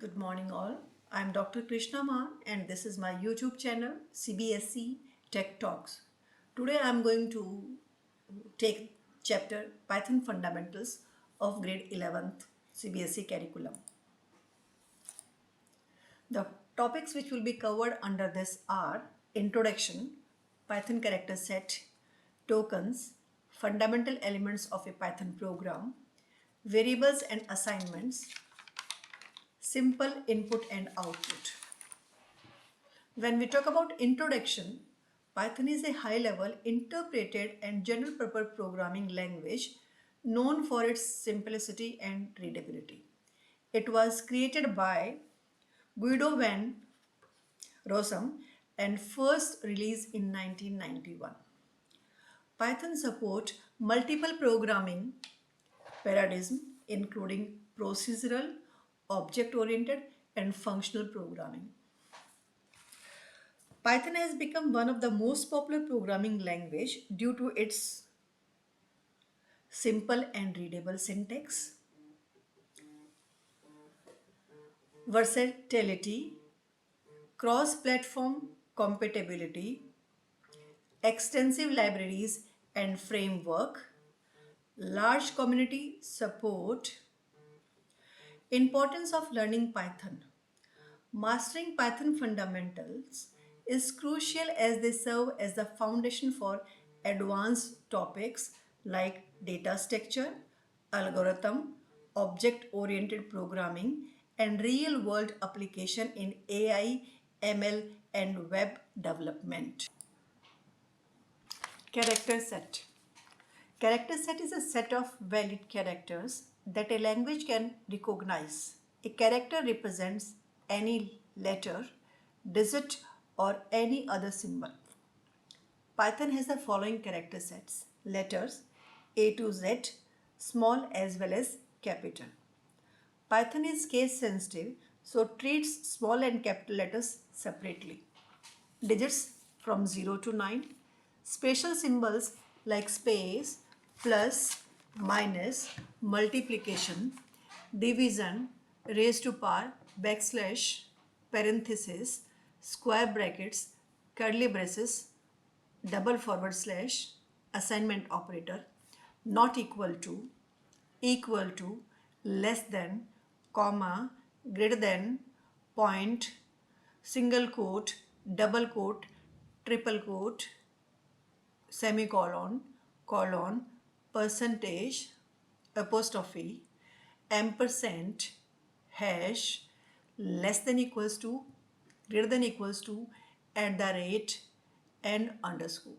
Good morning, all. I'm Dr. Krishna Maan, and this is my YouTube channel, CBSE Tech Talks. Today, I'm going to take chapter Python Fundamentals of grade 11th CBSE curriculum. The topics which will be covered under this are Introduction, Python character set, tokens, fundamental elements of a Python program, variables and assignments, simple input and output. When we talk about introduction, Python is a high-level, interpreted and general-purpose programming language known for its simplicity and readability. It was created by Guido van Rossum and first released in 1991. Python supports multiple programming paradigms including procedural, object-oriented and functional programming. Python has become one of the most popular programming language due to its simple and readable syntax, versatility, cross-platform compatibility, extensive libraries and framework, large community support, importance of learning Python. Mastering Python fundamentals is crucial as they serve as the foundation for advanced topics like data structure, algorithm, object-oriented programming, and real-world application in AI, ML, and web development. Character set. Character set is a set of valid characters that a language can recognize. A character represents any letter, digit, or any other symbol. Python has the following character sets: letters A to Z, small as well as capital. Python is case sensitive, so treats small and capital letters separately. Digits from 0 to 9, special symbols like space, plus, minus, multiplication, division, raised to power, backslash, parenthesis, square brackets, curly braces, double forward slash, assignment operator, not equal to, less than, comma, greater than, point, single quote, double quote, triple quote, semicolon, colon, percentage, apostrophe, ampersand, hash, less than equals to, greater than equals to, at the rate, and underscore.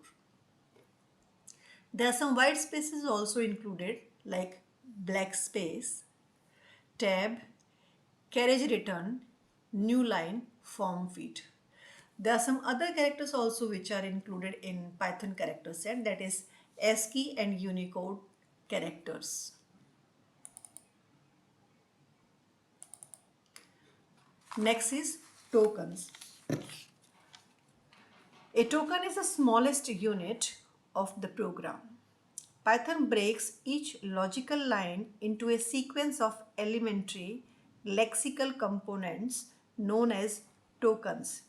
There are some white spaces also included like black space, tab, carriage return, new line, form feed. There are some other characters also which are included in Python character set, that is ASCII and Unicode characters. Next is tokens. A token is the smallest unit of the program. Python breaks each logical line into a sequence of elementary lexical components known as tokens.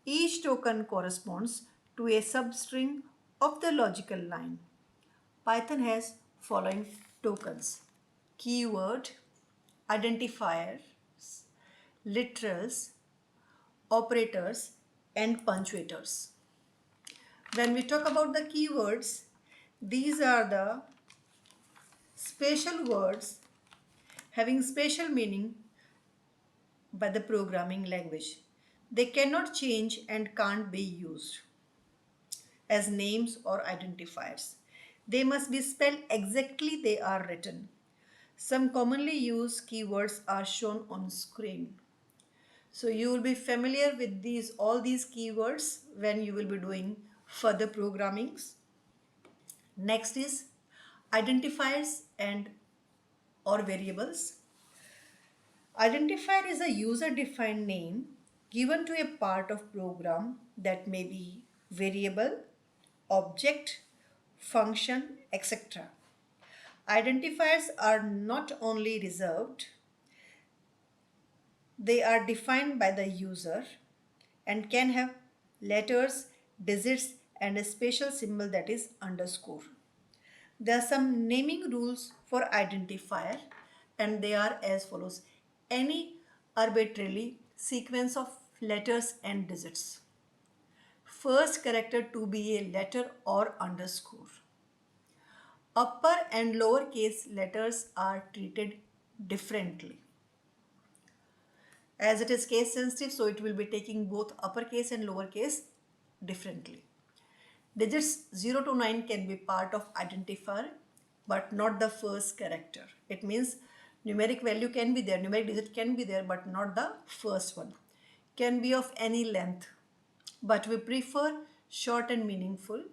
Each token corresponds to a substring of the logical line. Python has following tokens: keyword, identifiers, literals, operators, and punctuators. When we talk about the keywords, these are the special words having special meaning by the programming language. They cannot change and can't be used as names or identifiers. They must be spelled exactly they are written. Some commonly used keywords are shown on screen. So you will be familiar with all these keywords when you will be doing further programmings. Next is identifiers and or variables. Identifier is a user-defined name given to a part of program that may be variable, object, function, etc. Identifiers are not only reserved, They are defined by the user and can have letters, digits, and a special symbol that is underscore. There are some naming rules for identifier, and they are as follows. Any arbitrarily sequence of letters and digits. First character to be a letter or underscore. Upper and lower case letters are treated differently. As it is case sensitive, so it will be taking both uppercase and lowercase differently. Digits 0 to 9 can be part of identifier but not the first character. It means numeric value can be there, numeric digit can be there but not the first one. Can be of any length, but we prefer short and meaningful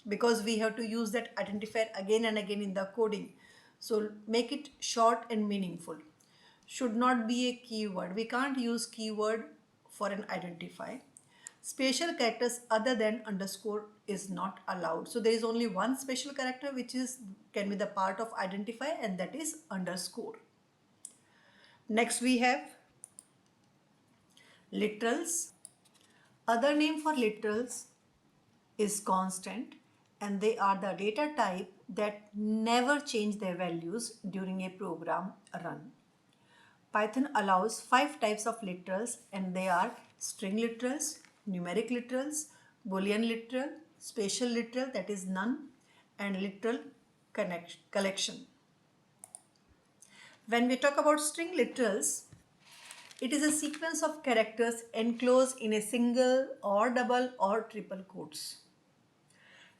because we have to use that identifier again and again in the coding. So make it short and meaningful. Should not be a keyword. We can't use keyword for an identifier. Special characters other than underscore is not allowed. So there is only one special character which is can be the part of identifier, and that is underscore. Next we have literals. Other name for literals is constant, and they are the data type that never change their values during a program run. Python allows 5 types of literals, and they are string literals, numeric literals, boolean literal, spatial literal that is none, and literal collection. When we talk about string literals, it is a sequence of characters enclosed in a single or double or triple quotes.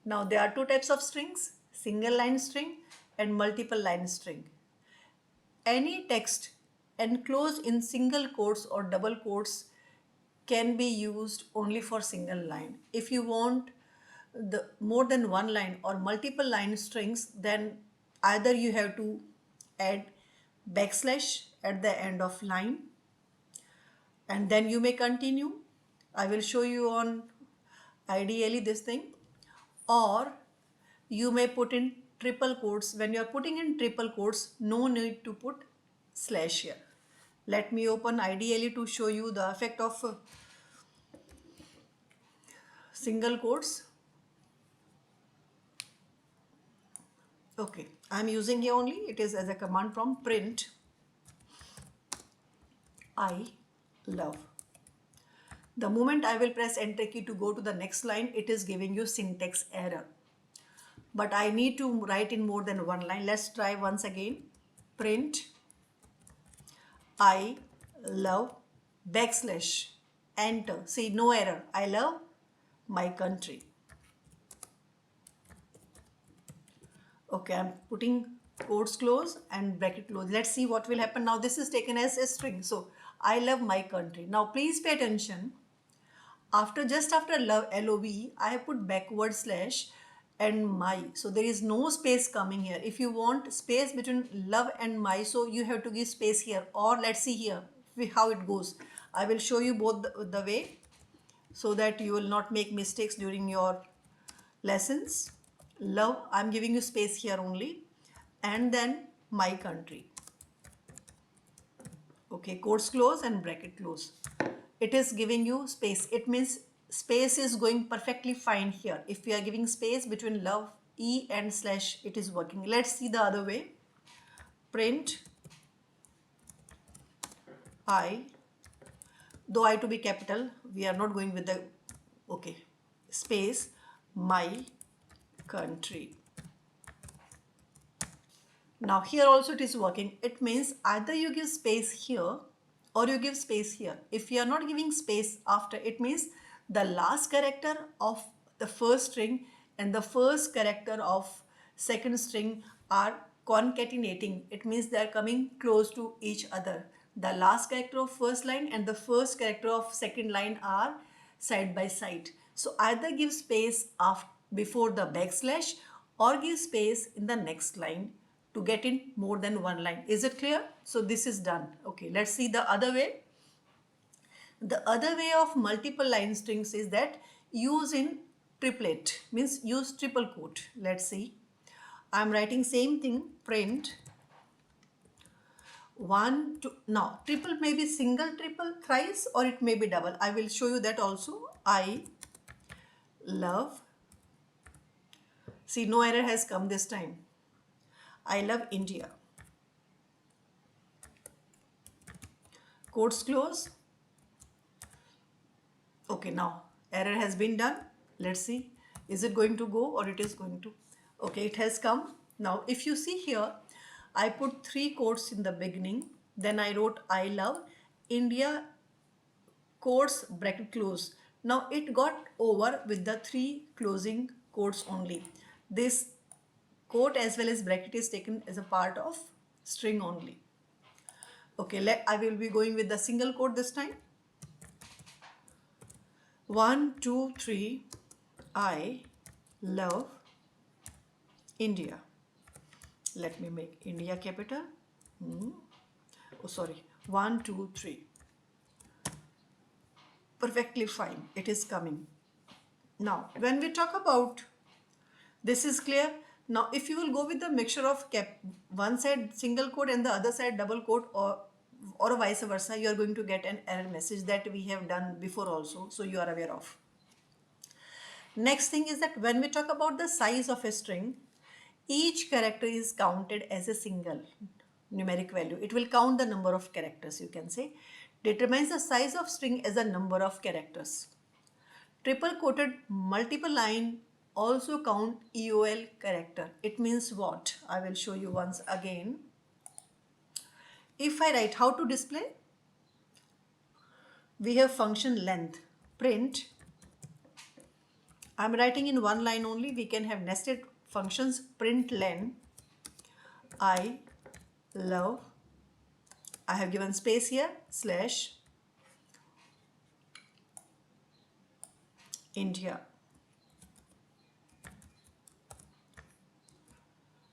Now there are two types of strings, single line string and multiple line string. Any text enclosed in single quotes or double quotes can be used only for single line. If you want the more than one line or multiple line strings, then either you have to add backslash at the end of line and then you may continue. I will show you on ideally this thing, or you may put in triple quotes. When you are putting in triple quotes, no need to put slash here. Let me open ideally to show you the effect of single quotes. Okay, I am using here only, it is as a command from print I love. The moment I will press enter key to go to the next line, it is giving you syntax error. But I need to write in more than one line. Let's try once again. Print I love backslash enter. See, no error. I love my country. Okay, I'm putting quotes close and bracket close. Let's see what will happen. Now this is taken as a string. So I love my country. Now please pay attention. Just after love LOV, I have put backward slash and my. So there is no space coming here. If you want space between love and my, so you have to give space here. Or let's see here how it goes. I will show you both the way so that you will not make mistakes during your lessons. Love, I'm giving you space here only, and then my country. Okay, quotes close and bracket close. It is giving you space. It means space is going perfectly fine here. If we are giving space between love E and slash, it is working. Let's see the other way. Print I, though I to be capital, we are not going with the, okay, space, my country. Now here also it is working. It means either you give space here or you give space here. If you are not giving space after, it means the last character of the first string and the first character of second string are concatenating. It means they are coming close to each other. The last character of first line and the first character of second line are side by side. So either give space before the backslash or give space in the next line to get in more than one line. Is it clear? So this is done. Okay, let's see the other way. The other way of multiple line strings is that use in triplet, means use triple quote. Let's see. I'm writing same thing, print 1, 2. Now, triple may be single, triple, thrice, or it may be double. I will show you that also. I love. See, no error has come this time. I love India. Quotes close. Okay, now error has been done. Let's see. Is it going to go or it is going to? Okay, it has come. Now, if you see here, I put 3 quotes in the beginning. Then I wrote I love India, quotes bracket close. Now it got over with the 3 closing quotes only. This quote as well as bracket is taken as a part of string only. Okay, I will be going with the single quote this time. 1, 2, 3. I love India. Let me make India capital. Oh, sorry. 1, 2, 3. Perfectly fine. It is coming. Now, when we talk about this is clear. Now, if you will go with the mixture of one side single quote and the other side double quote, or vice versa, you are going to get an error message that we have done before also. So you are aware of. Next thing is that when we talk about the size of a string, each character is counted as a single numeric value. It will count the number of characters, you can say. Determines the size of string as a number of characters. Triple quoted multiple line also count EOL character. It means what? I will show you once again. If I write how to display, we have function length, print. I'm writing in one line only. We can have nested functions, print len. I love. I have given space here, slash India.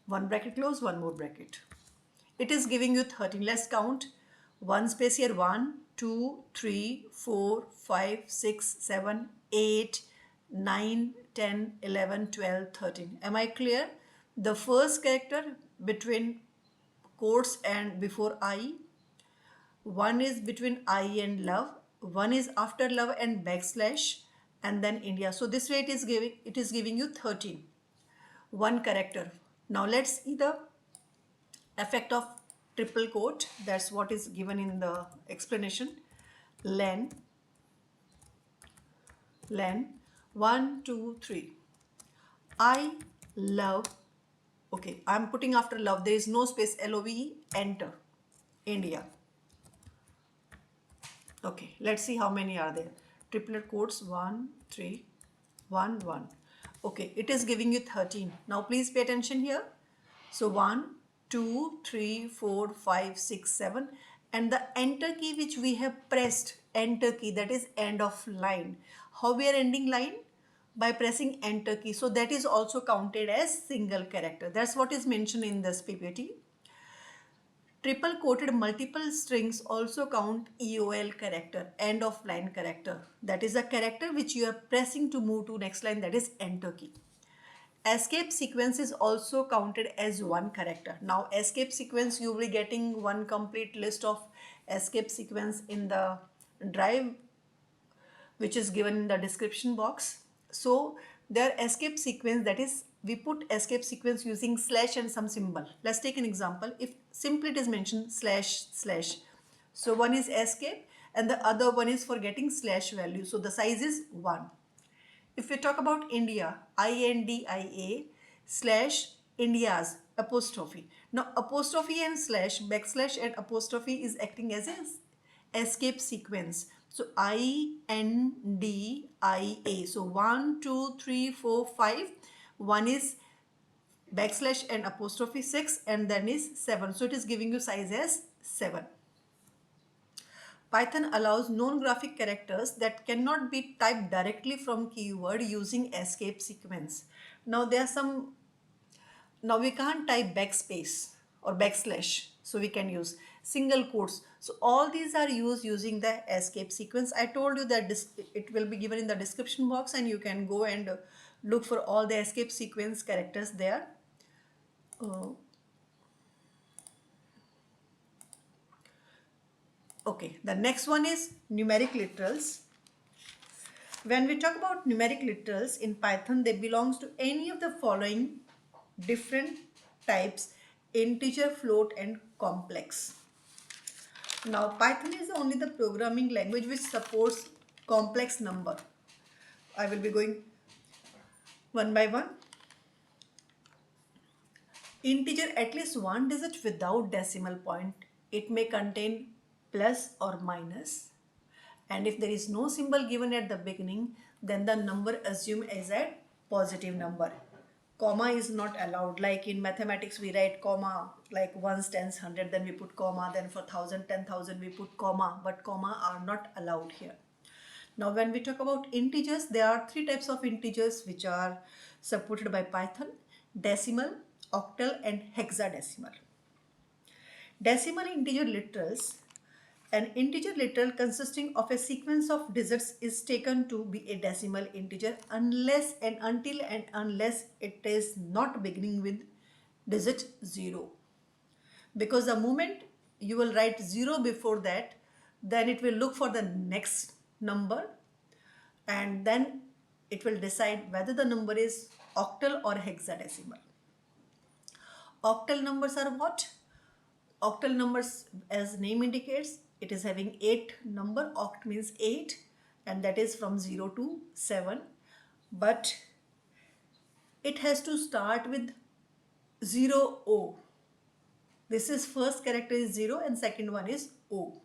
One bracket close, one more bracket. It is giving you 13. Let's count. One space here. 1, 2, 3, 4, 5, 6, 7, 8, 9, 10, 11, 12, 13. Am I clear? The first character between quotes and before I. One is between I and love. One is after love and backslash, and then India. So this way it is giving you 13. One character. Now let's see the effect of triple quote. That's what is given in the explanation. Len 1, 2, 3. I love. Okay, I'm putting after love. There is no space. LOVE. Enter. India. Okay, let's see how many are there. Triplet quotes 1, 3, 1, 1. Okay, it is giving you 13. Now please pay attention here. So 1, 2, 3, 4, 5, 6, 7. And the enter key which we have pressed, enter key, that is end of line. How we are ending line? By pressing enter key. So that is also counted as single character. That's what is mentioned in this PPT. Triple quoted multiple strings also count EOL character, end of line character. That is a character which you are pressing to move to next line, that is enter key. Escape sequence is also counted as one character. Now escape sequence, you will be getting one complete list of escape sequence in the drive which is given in the description box. So their escape sequence, that is we put escape sequence using slash and some symbol. Let's take an example. If simply it is mentioned slash slash. So one is escape and the other one is for getting slash value. So the size is 1. If we talk about India, INDIA slash India's apostrophe. Now apostrophe and slash, backslash and apostrophe is acting as an escape sequence. So INDIA. So 1, 2, 3, 4, 5. One is backslash and apostrophe 6 and then is 7. So it is giving you size as 7. Python allows non-graphic characters that cannot be typed directly from keyword using escape sequence. Now there are some, now we can't type backspace or backslash, so we can use single quotes. So all these are used using the escape sequence. I told you that it will be given in the description box and you can go and look for all the escape sequence characters there. Okay, the next one is numeric literals. When we talk about numeric literals in Python, they belongs to any of the following different types: integer, float, and complex. Now, Python is only the programming language which supports complex number. I will be going one by one. Integer at least one digit without decimal point. It may contain plus or minus. And if there is no symbol given at the beginning, then the number assumed as a positive number. Comma is not allowed. Like in mathematics, we write comma, like ones, tens, hundred, then we put comma, then for thousand, 10,000, we put comma, but comma are not allowed here. Now, when we talk about integers, there are three types of integers which are supported by Python: decimal, octal, and hexadecimal. Decimal integer literals. An integer literal consisting of a sequence of digits is taken to be a decimal integer unless and unless it is not beginning with digit 0. Because the moment you will write 0 before that, then it will look for the next number, and then it will decide whether the number is octal or hexadecimal. Octal numbers are what? Octal numbers, as name indicates, it is having 8 number. Oct means 8, and that is from 0 to 7, but it has to start with 0 O. This is first character is 0 and second one is O.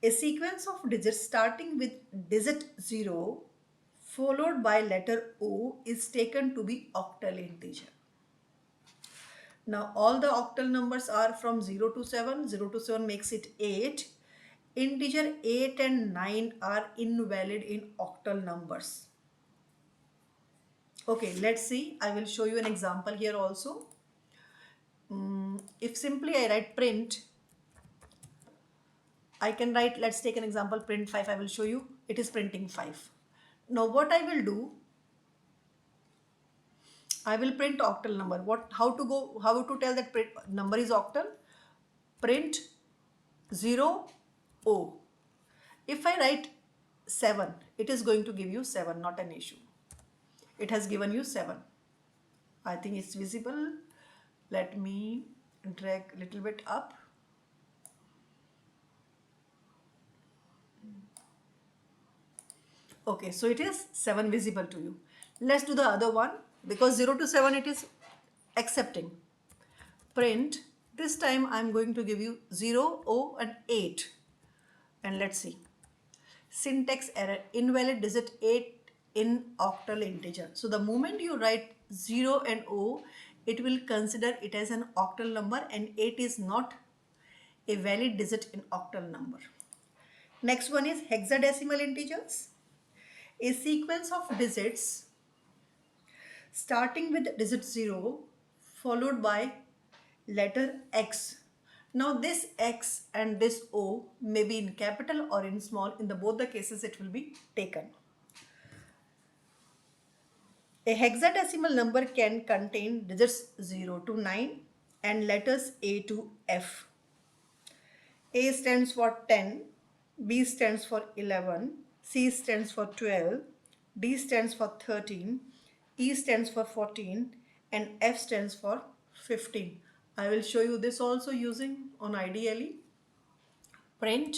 A sequence of digits starting with digit 0 followed by letter O is taken to be octal integer. Now all the octal numbers are from 0 to 7. 0 to 7 makes it 8. Integer 8 and 9 are invalid in octal numbers. Okay, let's see. I will show you an example here also. If simply I write print, I can write, let's take an example, print 5. I will show you. It is printing 5. Now what I will do, I will print octal number. How to tell that number is octal? Print 0 O. If I write 7, it is going to give you 7, not an issue. It has given you 7. I think it's visible. Let me drag a little bit up. Okay, so it is 7 visible to you. Let's do the other one, because 0 to 7 it is accepting. Print, this time I'm going to give you 0, O and 8. And let's see. Syntax error, invalid digit 8 in octal integer. So the moment you write 0 and O, it will consider it as an octal number, and 8 is not a valid digit in octal number. Next one is hexadecimal integers. A sequence of digits starting with digit 0 followed by letter X. Now this X and this O may be in capital or in small. In both the cases it will be taken. A hexadecimal number can contain digits 0 to 9 and letters A to F. A stands for 10, B stands for 11, C stands for 12, D stands for 13, E stands for 14, and F stands for 15. I will show you this also using on IDLE. Print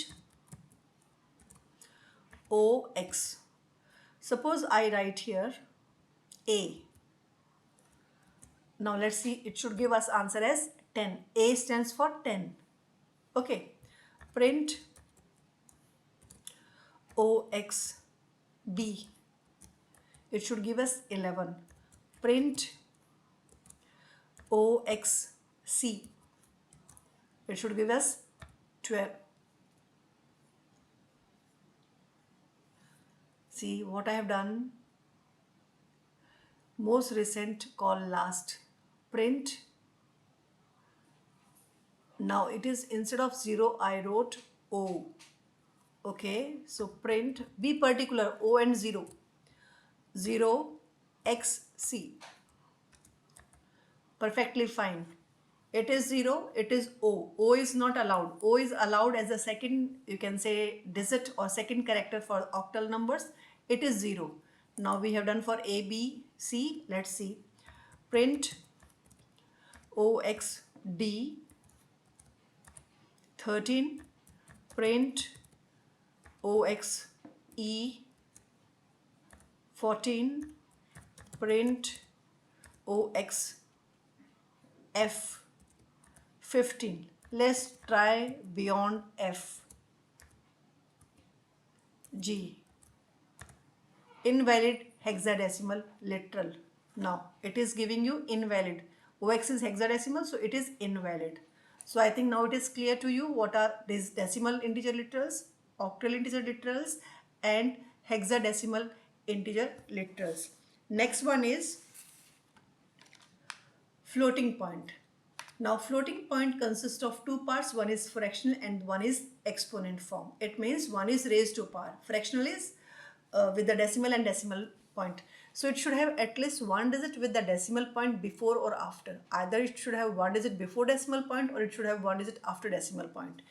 OX. Suppose I write here A. Now let's see, it should give us answer as 10. A stands for 10. Okay. Print OXB. It should give us 11. Print OXC. It should give us 12. See what I have done? Most recent call last. Print. Now it is, instead of 0 I wrote O. Okay, so print, be particular, O and 0. 0 XC. Perfectly fine. It is 0, it is O. O is not allowed. O is allowed as a second, you can say, digit or second character for octal numbers. It is 0. Now we have done for A, B, C. Let's see. Print OXD 13. Print OXE 14. Print OXF 15. Let's try beyond F. G. Invalid hexadecimal literal. Now it is giving you invalid. OX is hexadecimal, so it is invalid. So I think now it is clear to you what are these decimal integer literals, octal integer literals, and hexadecimal integer literals. Next one is floating point. Now floating point consists of two parts. One is fractional and one is exponent form. It means one is raised to power. Fractional is with the decimal and decimal point. So it should have at least one digit with the decimal point before or after. Either it should have one digit before decimal point or it should have one digit after decimal point.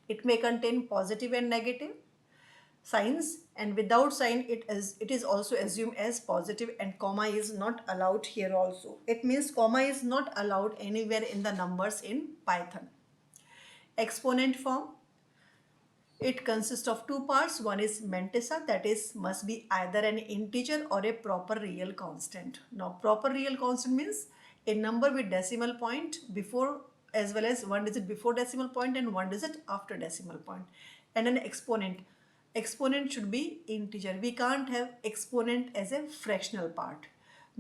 It may contain positive and negative signs, and without sign it is also assumed as positive, and comma is not allowed here also. It means comma is not allowed anywhere in the numbers in Python. Exponent form, it consists of two parts. One is mantissa, that is must be either an integer or a proper real constant. Now proper real constant means a number with decimal point before as well as one digit before decimal point and one digit after decimal point. And an exponent, exponent should be integer. We can't have exponent as a fractional part.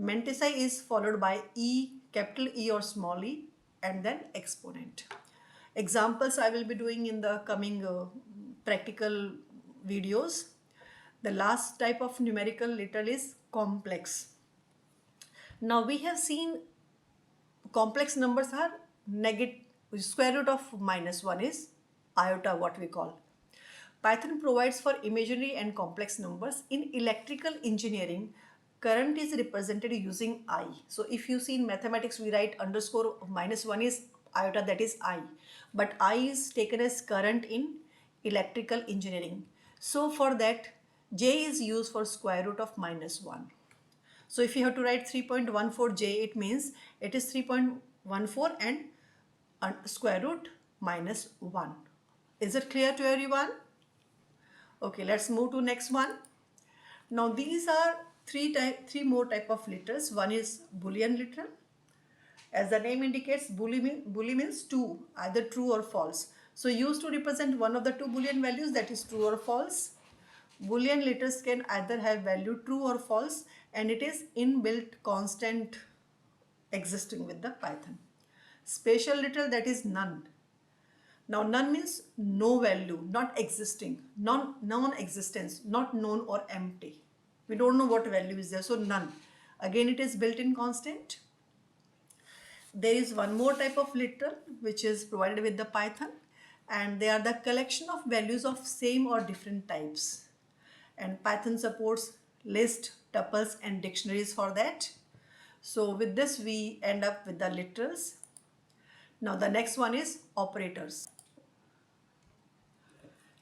Mantissa is followed by E, capital E or small e, and then exponent. Examples I will be doing in the coming practical videos. The last type of numerical literal is complex. Now we have seen complex numbers are negative, square root of -1 is iota, what we call. Python provides for imaginary and complex numbers. In electrical engineering, current is represented using I. So if you see in mathematics, we write underscore -1 is iota, that is I. But I is taken as current in electrical engineering. So for that, J is used for square root of -1. So if you have to write 3.14 J, it means it is 3.14 and square root -1. Is it clear to everyone? Okay, let's move to next one. Now these are three more type of literals. One is Boolean literal. As the name indicates, Boolean means two, either true or false. So used to represent one of the two Boolean values, that is true or false. Boolean literals can either have value true or false, and it is inbuilt constant existing with the Python. Special literal, that is none. Now none means no value, not existing, non-existence, not known or empty. We don't know what value is there, so none. Again, it is built-in constant. There is one more type of literal which is provided with the Python, and they are the collection of values of same or different types. And Python supports list, tuples and dictionaries for that. So with this we end up with the literals. Now the next one is operators.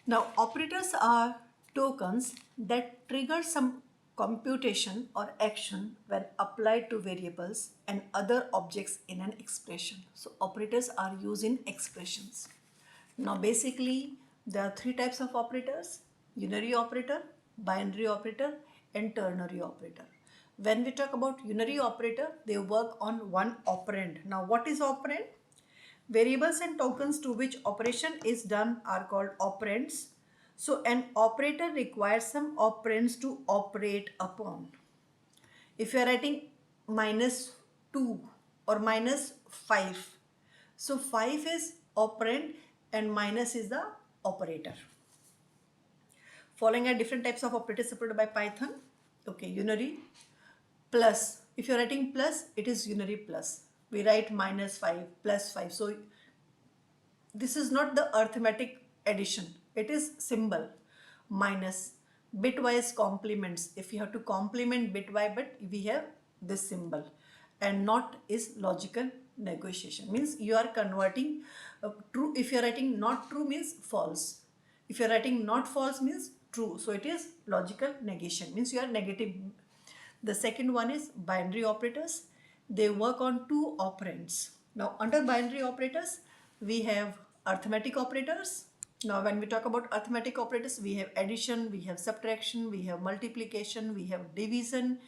Now operators are tokens that trigger some computation or action when applied to variables and other objects in an expression. So operators are used in expressions. Now basically there are three types of operators: unary operator, binary operator and ternary operator. When we talk about unary operator, they work on one operand. Now what is operand? Variables and tokens to which operation is done are called operands. So an operator requires some operands to operate upon. If you are writing -2 or -5, so 5 is operand and minus is the operator. Following are different types of operators supported by Python. Okay, unary, plus. If you are writing plus, it is unary plus. We write -5, +5. So this is not the arithmetic addition. It is symbol. Minus, bitwise complements. If you have to complement bit by bit, we have this symbol. And not is logical negotiation. Means you are converting true. If you are writing not true means false. If you are writing not false means true. So it is logical negation, means you are negative. The second one is binary operators. They work on two operands. Now under binary operators, we have arithmetic operators. Now when we talk about arithmetic operators, we have addition, we have subtraction, we have multiplication, we have division,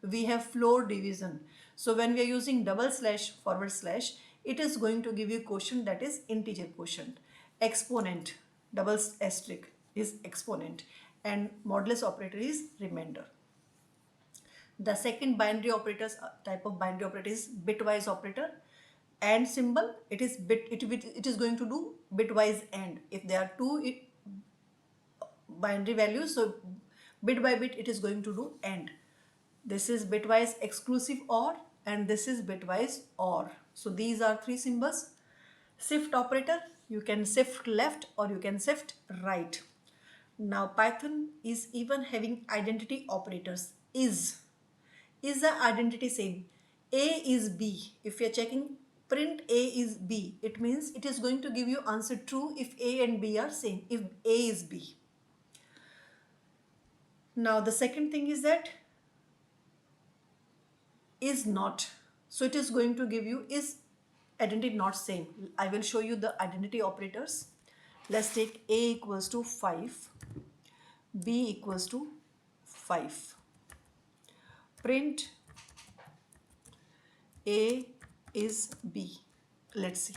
we have floor division. So when we are using double slash, forward slash, it is going to give you quotient, that is integer quotient. Exponent, double asterisk is exponent, and modulus operator is remainder. The second binary operators type of binary operator is bitwise operator. And symbol, it is it is going to do bitwise AND. If there are two binary values, so bit by bit it is going to do AND. This is bitwise exclusive OR, and this is bitwise OR. So these are three symbols. Shift operator, you can shift left or you can shift right. Now Python is even having identity operators. Is the identity same? A is B. If you are checking print A is B, it means it is going to give you answer true if A and B are same, if A is B. Now the second thing is that is not. So it is going to give you is identity not same. I will show you the identity operators. Let's take A equals to 5, B equals to 5. Print A is B. Let's see.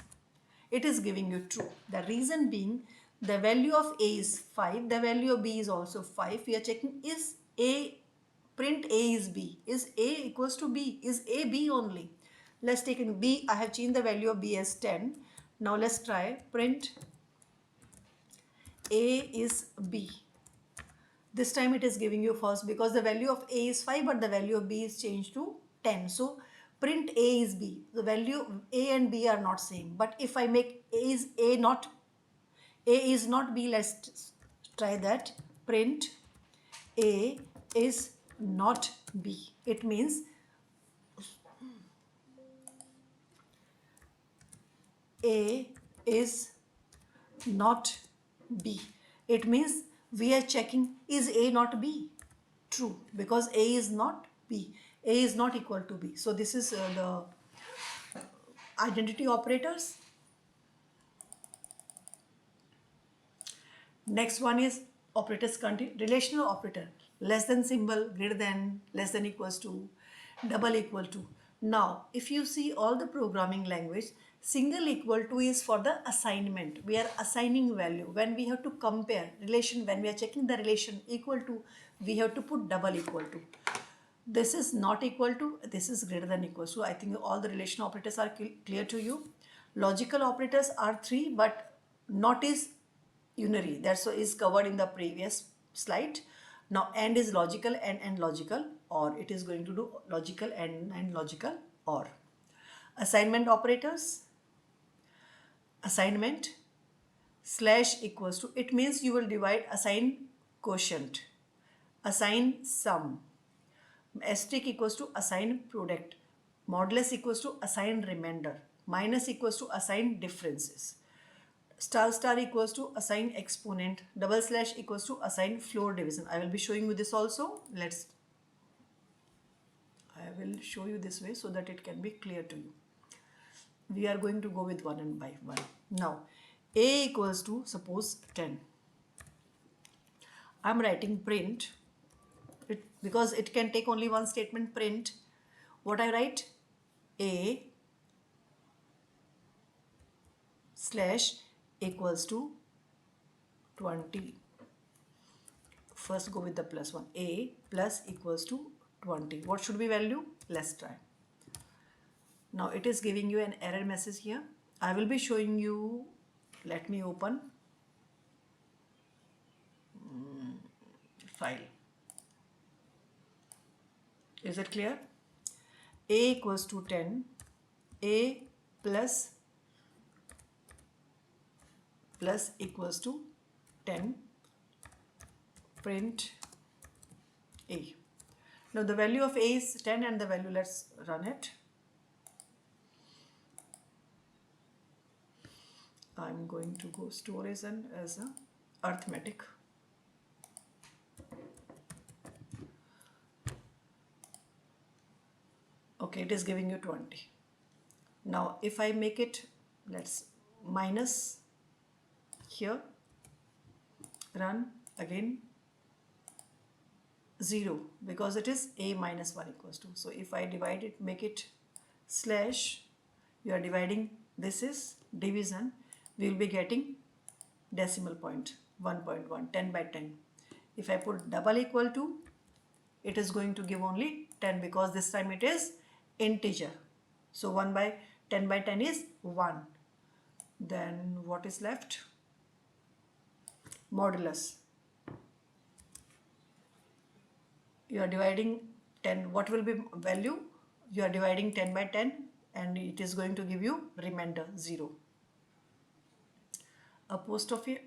It is giving you true. The reason being, the value of A is 5, the value of B is also 5. We are checking is A, print A is B. Is A equals to B? Is A B only? Let's take in B. I have changed the value of B as 10. Now let's try print A is B. This time it is giving you false because the value of A is 5 but the value of B is changed to 10. So print A is B. The value A and B are not same. But if I make A is not B, let's try that. Print A is not B. It means A is not B. It means we are checking is A not B? True, because A is not B. A is not equal to B. So this is the identity operators. Next one is operators continue. Relational operator. Less than symbol, greater than, less than equals to, double equal to. Now, if you see all the programming language, single equal to is for the assignment. We are assigning value. When we have to compare relation, when we are checking the relation equal to, we have to put double equal to. This is not equal to, this is greater than equal. So I think all the relational operators are clear to you. Logical operators are 3, but not is unary. That's what is covered in the previous slide. Now AND is logical and logical, or it is going to do logical and logical or. Assignment operators. Assignment slash equals to, it means you will divide, assign quotient, assign sum. Asterisk equals to assign product. Modulus equals to assign remainder. Minus equals to assign differences. Star star equals to assign exponent. Double slash equals to assign floor division. I will be showing you this also. I will show you this way so that it can be clear to you. We are going to go with one and by one. Now, A equals to, suppose 10. I am writing print, because it can take only one statement, print. What I write? A slash equals to 20. First go with the plus one. A plus equals to 20. What should be value? Let's try. Now it is giving you an error message here. I will be showing you, let me open file. Is it clear? A equals to 10. A plus equals to 10. Print A. Now the value of A is 10 and the value, let's run it. I'm going to go store as a arithmetic. Okay, it is giving you 20. Now if I make it, let's minus here, run again, 0, because it is a minus 1 equals 2. So if I divide it, make it slash, you are dividing, this is division, we will be getting decimal point 1.1, 10 by 10. If I put double equal to, it is going to give only 10, because this time it is integer. So 1 by 10 by 10 is 1. Then what is left? Modulus. You are dividing 10, what will be value? You are dividing 10 by 10 and it is going to give you remainder 0. Apostrophe,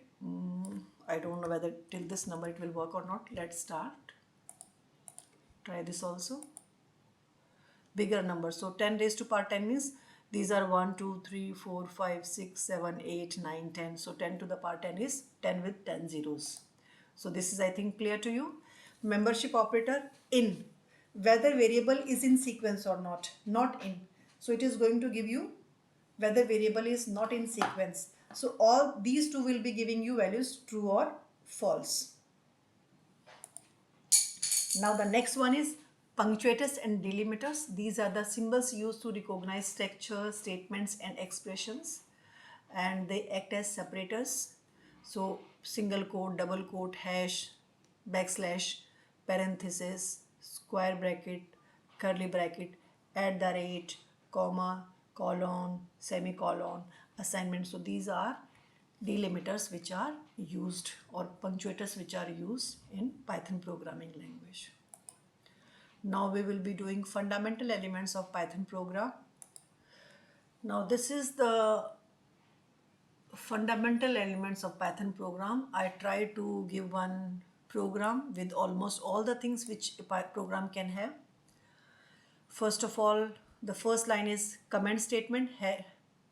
I don't know whether till this number it will work or not. Let's start. Try this also. Bigger number. So 10 raised to power 10 means these are 1, 2, 3, 4, 5, 6, 7, 8, 9, 10. So 10 to the power 10 is 10 with 10 zeros. So this is, I think, clear to you. Membership operator in. Whether variable is in sequence or not. Not in. So it is going to give you whether variable is not in sequence. So all these two will be giving you values true or false. Now the next one is punctuators and delimiters. These are the symbols used to recognize structure, statements and expressions, and they act as separators. So single quote, double quote, hash, backslash, parenthesis, square bracket, curly bracket, at the rate, comma, colon, semicolon, assignment. So these are delimiters which are used, or punctuators which are used in Python programming language. Now we will be doing fundamental elements of Python program. Now this is the fundamental elements of Python program. I try to give one program with almost all the things which a program can have. First of all, the first line is comment statement.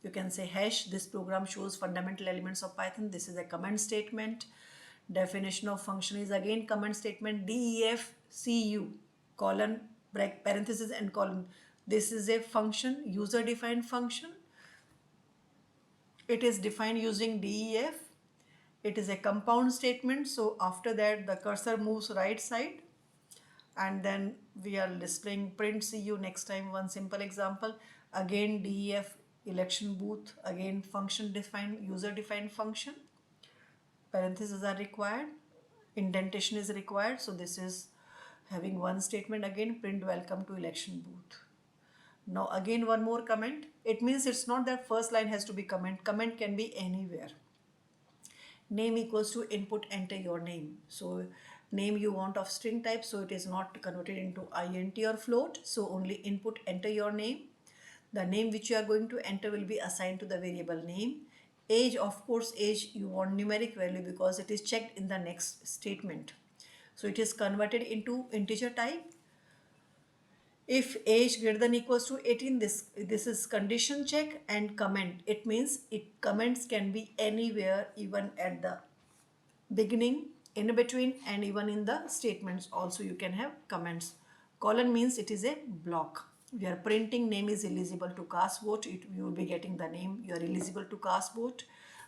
You can say hash. This program shows fundamental elements of Python. This is a comment statement. Definition of function is again comment statement. DEF CU colon parenthesis and colon. This is a function, user defined function. It is defined using DEF. It is a compound statement. So after that the cursor moves right side, and then we are displaying print CU next time. One simple example, again DEF election booth, again function defined, user defined function, parentheses are required, indentation is required. So this is having one statement, again print welcome to election booth. Now again one more comment. It means it's not that first line has to be comment. Comment can be anywhere. Name equals to input, enter your name. So name you want of string type, so it is not converted into int or float. So only input, enter your name. The name which you are going to enter will be assigned to the variable name. Age, of course, age you want numeric value because it is checked in the next statement. So it is converted into integer type. If age greater than equals to 18, this is condition check. And comment, it means comments can be anywhere, even at the beginning, in between, and even in the statements also you can have comments. Colon means it is a block. We are printing name is eligible to cast vote. You will be getting the name, you are eligible to cast vote.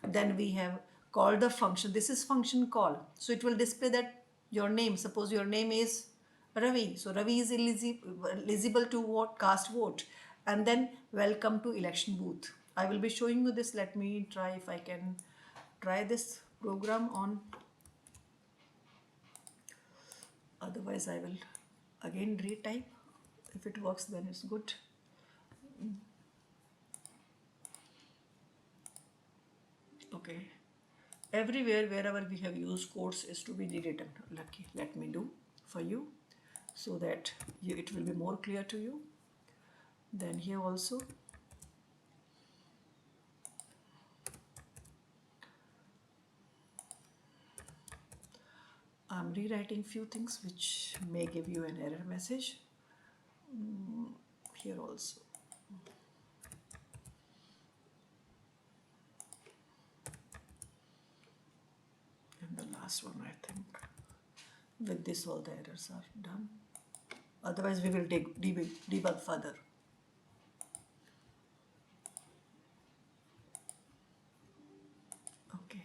Then we have called the function. This is function call. So it will display that your name, suppose your name is Ravi. So Ravi is eligible to vote, cast vote. And then welcome to election booth. I will be showing you this. Let me try if I can try this program on. Otherwise I will again retype. If it works, then it's good. Okay. Everywhere, wherever we have used quotes is to be rewritten. Lucky. Let me do for you so that it will be more clear to you. Then here also. I'm rewriting few things which may give you an error message. Here also. last one, I think. With this, all the errors are done. Otherwise, we will debug further. Okay.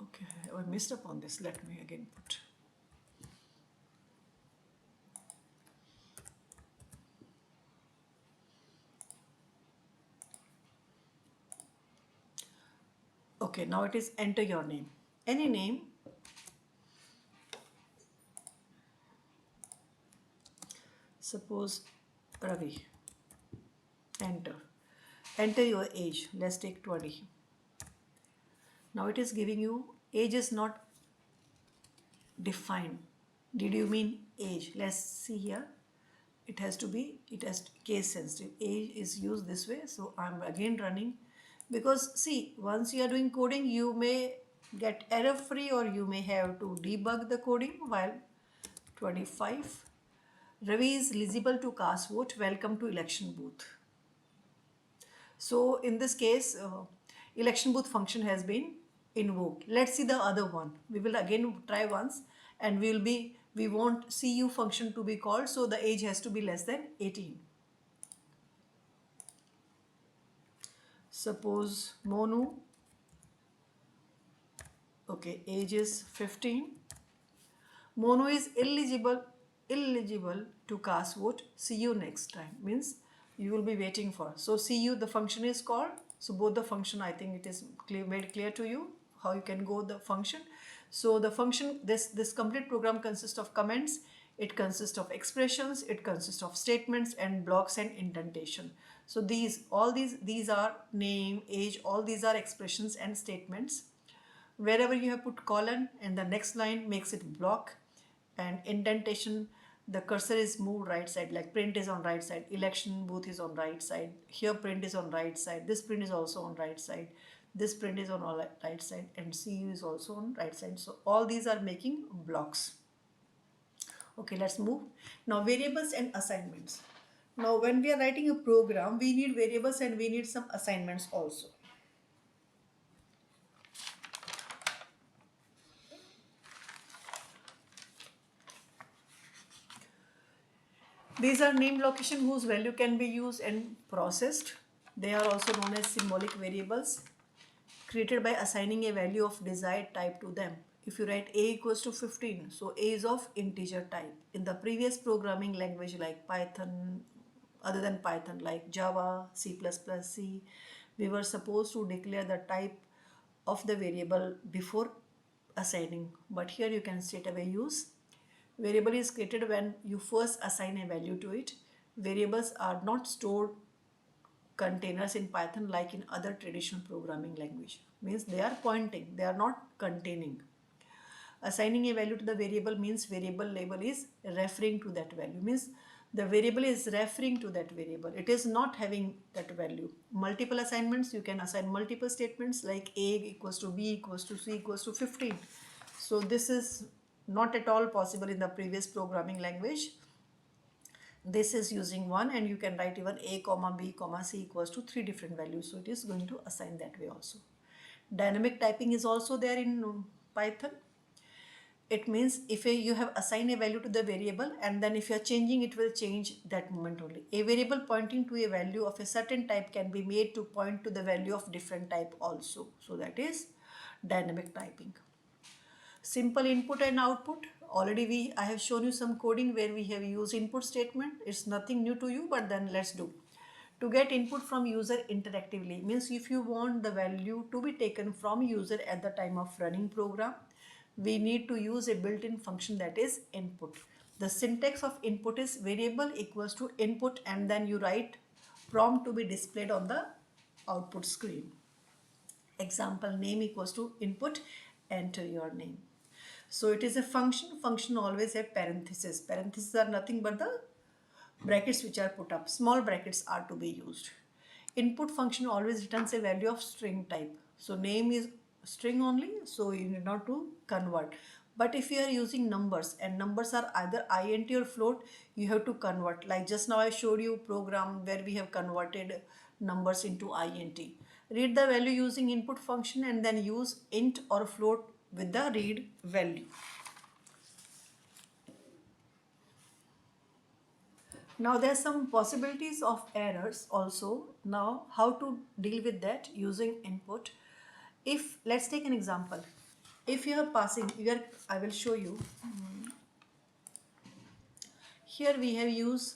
Okay, I missed up on this. Let me again put. Okay, now it is enter your name. Any name. Suppose Ravi. Enter. Enter your age. Let's take 20. Now it is giving you age is not defined. Did you mean age? Let's see here. It has case sensitive. Age is used this way. So I'm again running because see, once you are doing coding, you may get error free or you may have to debug the coding while 25. Ravi is eligible to cast vote. Welcome to election booth. So in this case, election booth function has been invoked. Let's see the other one. We will again try once and we want CU function to be called, so the age has to be less than 18. Suppose Monu, okay, age is 15. Monu is eligible to cast vote. See you next time. Means you will be waiting for. So see you, the function is called. So both the function, I think it is made clear to you how you can go the function. So the function, this complete program consists of comments. It consists of expressions. It consists of statements and blocks and indentation. So all these are name, age. All these are expressions and statements. Wherever you have put colon and the next line makes it block, and indentation, the cursor is moved right side, like print is on right side, election booth is on right side, here print is on right side, this print is also on right side, this print is on right side, and CU is also on right side. So all these are making blocks. Okay, let's move. Now variables and assignments. Now when we are writing a program, we need variables and we need some assignments also. These are named location whose value can be used and processed. They are also known as symbolic variables created by assigning a value of desired type to them. If you write a equals to 15, so a is of integer type. In the previous programming language like Python, other than Python like Java, C++, C, we were supposed to declare the type of the variable before assigning. But here you can straight away use. Variable is created when you first assign a value to it. Variables are not stored containers in Python like in other traditional programming language. Means they are pointing, they are not containing. Assigning a value to the variable means variable label is referring to that value. Means the variable is referring to that variable. It is not having that value. Multiple assignments, you can assign multiple statements like A equals to B equals to C equals to 15. So this is not at all possible in the previous programming language. This is using one, and you can write even A comma B comma C equals to 3 different values. So it is going to assign that way also. Dynamic typing is also there in Python. It means if you have assigned a value to the variable and then if you are changing, it will change that moment only. A variable pointing to a value of a certain type can be made to point to the value of different type also. So that is dynamic typing. Simple input and output. Already I have shown you some coding where we have used input statement. It's nothing new to you, but then let's do. To get input from user interactively means if you want the value to be taken from user at the time of running program, we need to use a built-in function that is input. The syntax of input is variable equals to input and then you write prompt to be displayed on the output screen. Example, name equals to input, enter your name. So it is a function. Function always have parentheses. Parentheses are nothing but the brackets which are put up. Small brackets are to be used. Input function always returns a value of string type. So name is string only, so you need not to convert. But if you are using numbers and numbers are either int or float, you have to convert. Like just now I showed you program where we have converted numbers into int. Read the value using input function and then use int or float with the read value. Now there are some possibilities of errors also. Now how to deal with that using input. If let's take an example. If you are passing, I will show you. Here we have used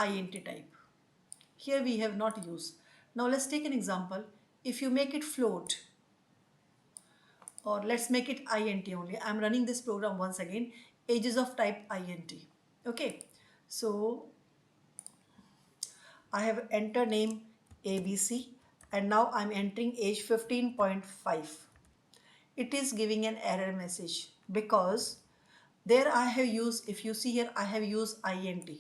int type. Here we have not used. Now let's take an example. If you make it float, or let's make it int only. I'm running this program once again. Ages of type int. Okay. So I have entered name ABC and now I'm entering age 15.5. It is giving an error message because there I have used, if you see here, I have used int.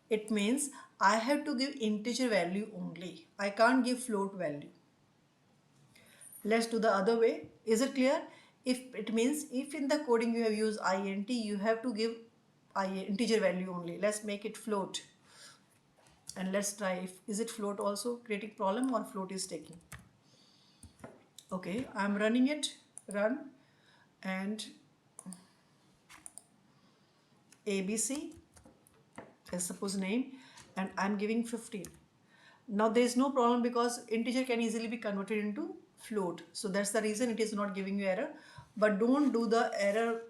It means I have to give integer value only. I can't give float value. Let's do the other way. Is it clear? If it means if in the coding you have used int, you have to give integer value only. Let's make it float. And let's try if is it float also creating problem or float is taking. Okay, I'm running it, run, and ABC, let's suppose name, and I'm giving 15. Now there is no problem because integer can easily be converted into float. So that's the reason it is not giving you error. But don't do the error.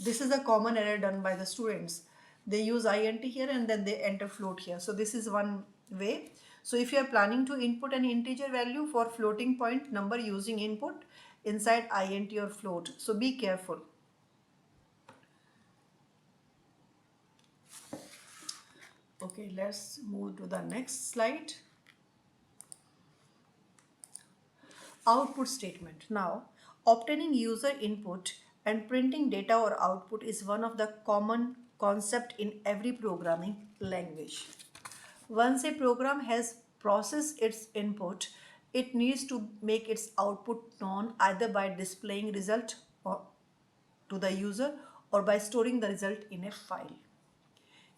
This is a common error done by the students. They use int here and then they enter float here. So this is one way. So if you are planning to input an integer value for floating point number using input inside int or float, so be careful. Okay, let's move to the next slide. Output statement. Now, obtaining user input and printing data or output is one of the common concept in every programming language. Once a program has processed its input, it needs to make its output known either by displaying result or to the user or by storing the result in a file.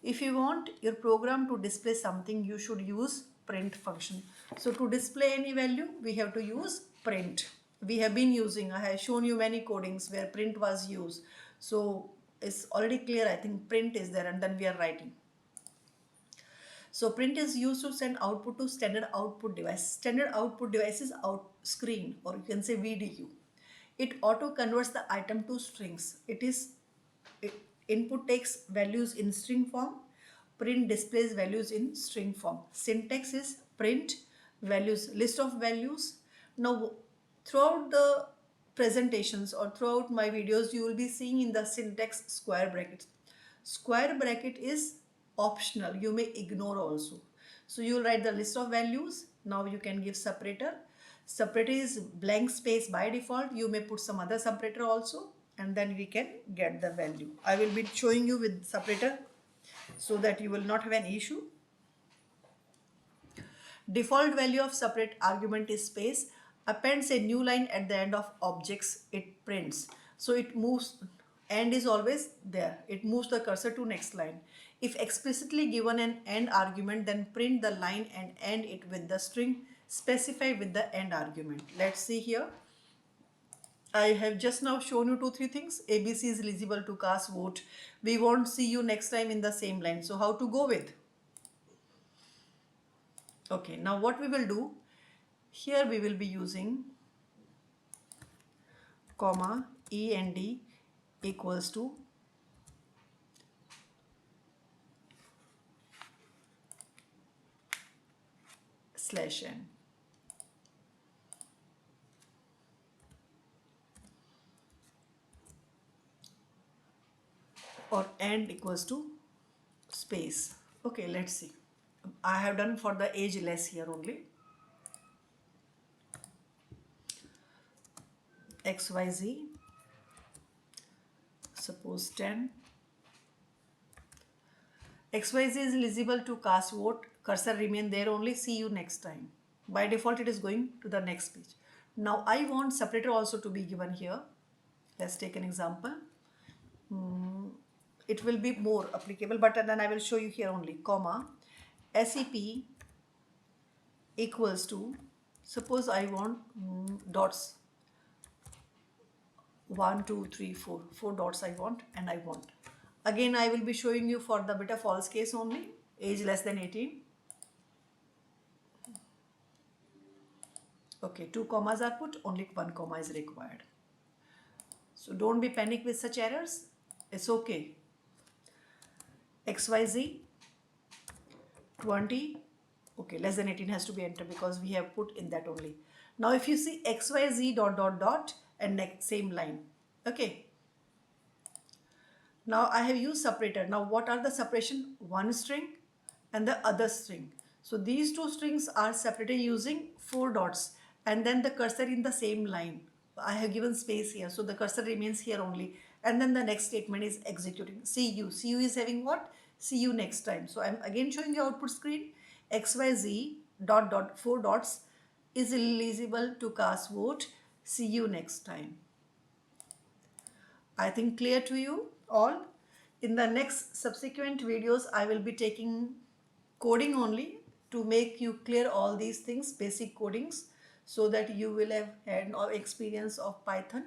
If you want your program to display something, you should use print function. So to display any value, we have to use print. We have been using, I have shown you many codings where print was used. So it's already clear, I think print is there and then we are writing. So print is used to send output to standard output device. Standard output device is out screen, or you can say VDU. It auto converts the item to strings. Input takes values in string form. Print displays values in string form. Syntax is print values, list of values. Now throughout the presentations or throughout my videos, you will be seeing in the syntax square brackets. Square bracket is optional, you may ignore also. So you will write the list of values. Now you can give separator. Separator is blank space by default. You may put some other separator also and then we can get the value. I will be showing you with separator so that you will not have an issue. Default value of separate argument is space. Appends a new line at the end of objects, it prints. So it moves, end is always there. It moves the cursor to next line. If explicitly given an end argument, then print the line and end it with the string specified with the end argument. Let's see here. I have just now shown you 2-3 things. ABC is eligible to cast vote. We won't see you next time in the same line. So how to go with? Okay, now what we will do, here we will be using comma END equals to /n. Or end equals to space. Okay, let's see. I have done for the age less here only. XYZ, suppose 10. XYZ is eligible to cast vote. Cursor remain there only. See you next time. By default, it is going to the next page. Now I want separator also to be given here. Let's take an example. It will be more applicable, but then I will show you here only. Comma SEP equals to, suppose I want dots. 1, 2, 3, 4. 4 dots I want and I want. Again, I will be showing you for the beta false case only, age less than 18. Okay, 2 commas are put, only 1 comma is required. So don't be panic with such errors. It's okay. XYZ 20. Okay, less than 18 has to be entered because we have put in that only. Now if you see XYZ dot dot dot and next same line. Okay. Now I have used separator. Now what are the separation? One string and the other string. So these two strings are separated using 4 dots and then the cursor in the same line. I have given space here, so the cursor remains here only. And then the next statement is executing. See you. See you is having what? See you next time. So I'm again showing the output screen. XYZ dot dot 4 dots is eligible to cast vote. See you next time. I think clear to you all. In the next subsequent videos, I will be taking coding only to make you clear all these things, basic codings, so that you will have had experience of Python.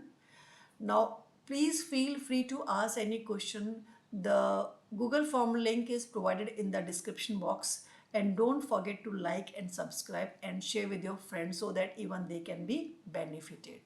Now, please feel free to ask any question. The Google form link is provided in the description box. And don't forget to like and subscribe and share with your friends so that even they can be benefited.